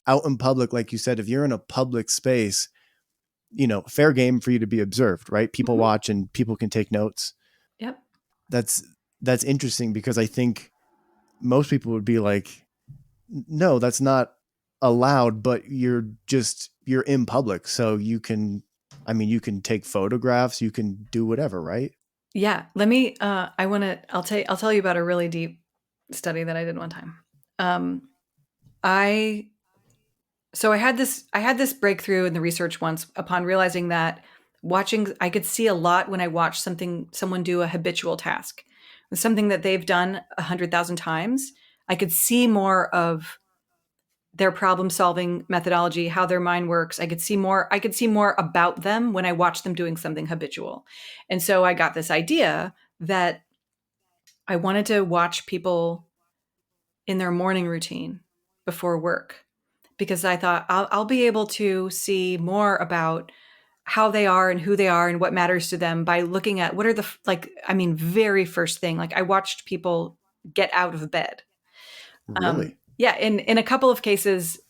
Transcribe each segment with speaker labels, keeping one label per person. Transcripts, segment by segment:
Speaker 1: out in public, like you said, if you're in a public space, fair game for you to be observed, right? People
Speaker 2: Mhm.
Speaker 1: watch and people can take notes.
Speaker 2: Yep.
Speaker 1: That's interesting because I think most people would be like, no, that's not allowed, but you're in public. So you can take photographs, you can do whatever, right?
Speaker 2: Yeah. I'll tell you about a really deep study that I did one time. Um, I, I had this breakthrough in the research once upon realizing that I could see a lot when I watched someone do a habitual task, something that they've done 100,000 times. I could see more of their problem solving methodology, how their mind works. I could see more about them when I watched them doing something habitual. And so I got this idea that I wanted to watch people in their morning routine before work because I thought I'll be able to see more about how they are and who they are and what matters to them by looking at what are very first thing. Like I watched people get out of bed.
Speaker 1: Really?
Speaker 2: Yeah, in a couple of cases,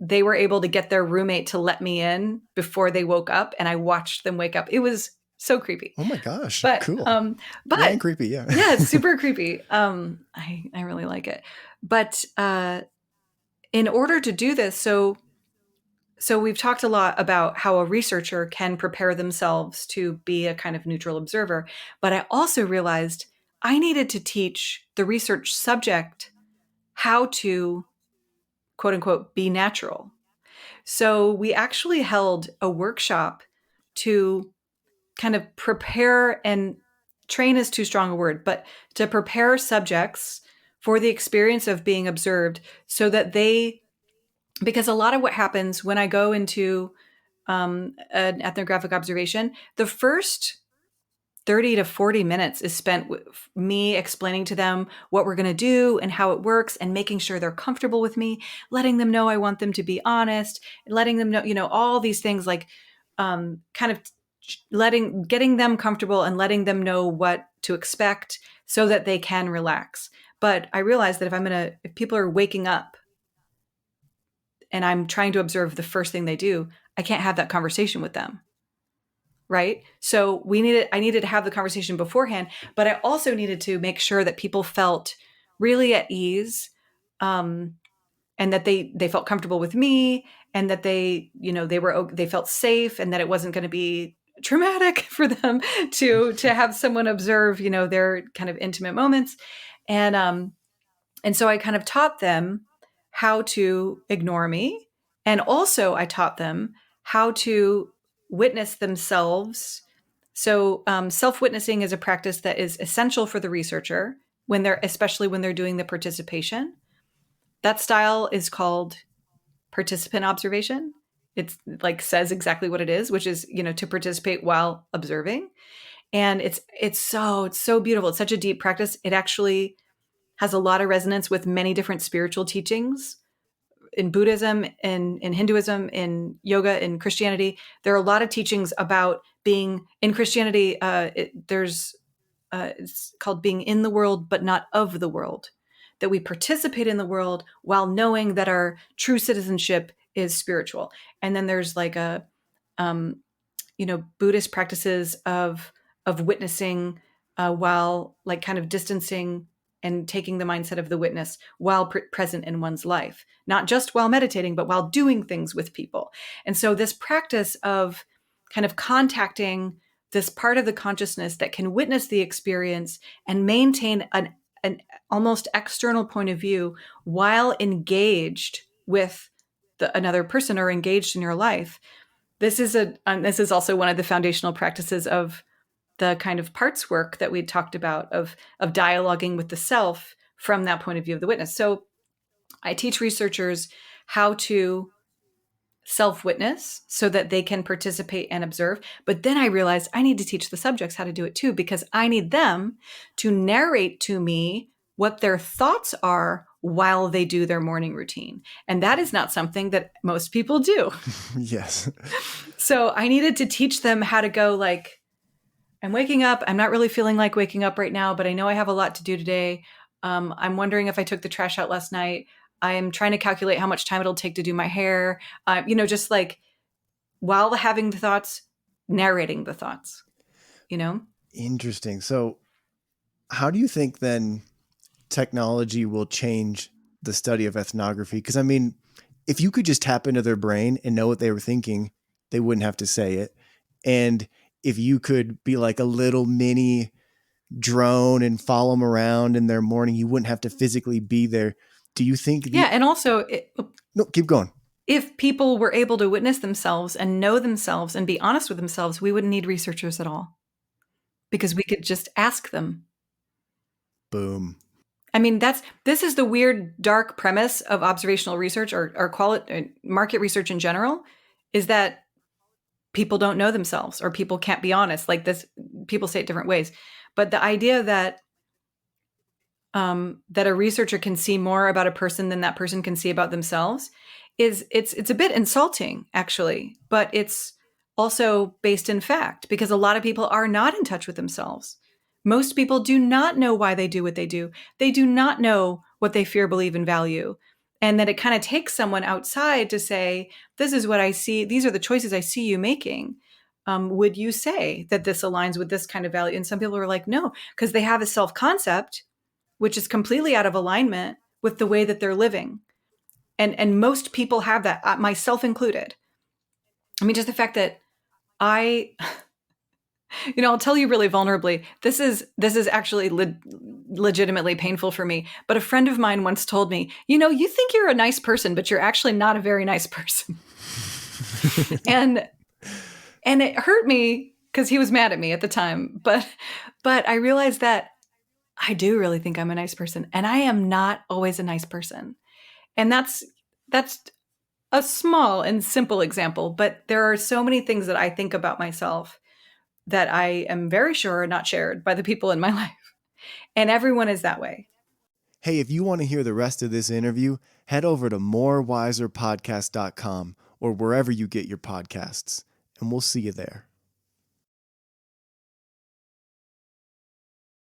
Speaker 2: they were able to get their roommate to let me in before they woke up, and I watched them wake up. It was so creepy,
Speaker 1: Oh my gosh.
Speaker 2: but
Speaker 1: Cool. Yeah.
Speaker 2: but
Speaker 1: And creepy. Yeah.
Speaker 2: yeah, it's super creepy. I really like it, but in order to do this, so we've talked a lot about how a researcher can prepare themselves to be a kind of neutral observer, but I also realized I needed to teach the research subject how to quote unquote be natural. So we actually held a workshop to kind of prepare and train is too strong a word, but to prepare subjects for the experience of being observed so that because a lot of what happens when I go into an ethnographic observation, the first 30 to 40 minutes is spent with me explaining to them what we're going to do and how it works and making sure they're comfortable with me, letting them know I want them to be honest, letting them know, all these things like kind of getting them comfortable and letting them know what to expect so that they can relax. But I realized that if people are waking up and I'm trying to observe the first thing they do, I can't have that conversation with them. Right. So I needed to have the conversation beforehand, but I also needed to make sure that people felt really at ease, um, and that they felt comfortable with me and that they felt safe and that it wasn't going to be traumatic for them to have someone observe, their kind of intimate moments. And so I kind of taught them how to ignore me. And also, I taught them how to witness themselves. So, self witnessing is a practice that is essential for the researcher especially when they're doing the participation. That style is called participant observation. It's like says exactly what it is, which is, to participate while observing. And it's so beautiful. It's such a deep practice. It actually has a lot of resonance with many different spiritual teachings in Buddhism, in Hinduism, in yoga, in Christianity. There are a lot of teachings about being in Christianity. It's called being in the world, but not of the world. That we participate in the world while knowing that our true citizenship is spiritual. And then there's like um, Buddhist practices of witnessing while like kind of distancing and taking the mindset of the witness while present in one's life, not just while meditating, but while doing things with people. And so this practice of kind of contacting this part of the consciousness that can witness the experience and maintain an almost external point of view while engaged with another person or engaged in your life. This is also one of the foundational practices of the kind of parts work that we talked about of dialoguing with the self from that point of view of the witness. So I teach researchers how to self-witness so that they can participate and observe. But then I realized I need to teach the subjects how to do it too, because I need them to narrate to me what their thoughts are while they do their morning routine. And that is not something that most people do.
Speaker 1: Yes.
Speaker 2: So I needed to teach them how to go like, I'm waking up. I'm not really feeling like waking up right now, but I know I have a lot to do today. I'm wondering if I took the trash out last night. I'm trying to calculate how much time it'll take to do my hair. Just like while having the thoughts, narrating the thoughts, you know?
Speaker 1: Interesting. So, how do you think then technology will change the study of ethnography? Because, I mean, if you could just tap into their brain and know what they were thinking, they wouldn't have to say it. And if you could be like a little mini drone and follow them around in their morning, you wouldn't have to physically be there. Do you think
Speaker 2: Yeah.
Speaker 1: the.
Speaker 2: And also,
Speaker 1: No, keep going.
Speaker 2: if people were able to witness themselves and know themselves and be honest with themselves, we wouldn't need researchers at all because we could just ask them.
Speaker 1: Boom.
Speaker 2: I mean, this is the weird, dark premise of observational research or market research in general, is that people don't know themselves or people can't be honest. Like this, people say it different ways, but the idea that a researcher can see more about a person than that person can see about themselves it's a bit insulting, actually, but it's also based in fact because a lot of people are not in touch with themselves. Most people do not know why they do what they do. They do not know what they fear, believe, and value. And that it kind of takes someone outside to say, this is what I see. These are the choices I see you making. Would you say that this aligns with this kind of value? And some people are like, no, because they have a self concept which is completely out of alignment with the way that they're living. And most people have that, myself included. I mean, just the fact that I, I'll tell you really vulnerably, this is actually legitimately painful for me. But a friend of mine once told me, you think you're a nice person, but you're actually not a very nice person. and and it hurt me because he was mad at me at the time. But I realized that I do really think I'm a nice person, and I am not always a nice person. And that's a small and simple example, but there are so many things that I think about myself that I am very sure are not shared by the people in my life. And everyone is that way.
Speaker 1: Hey, if you want to hear the rest of this interview, head over to morewiserpodcast.com or wherever you get your podcasts, and we'll see you there.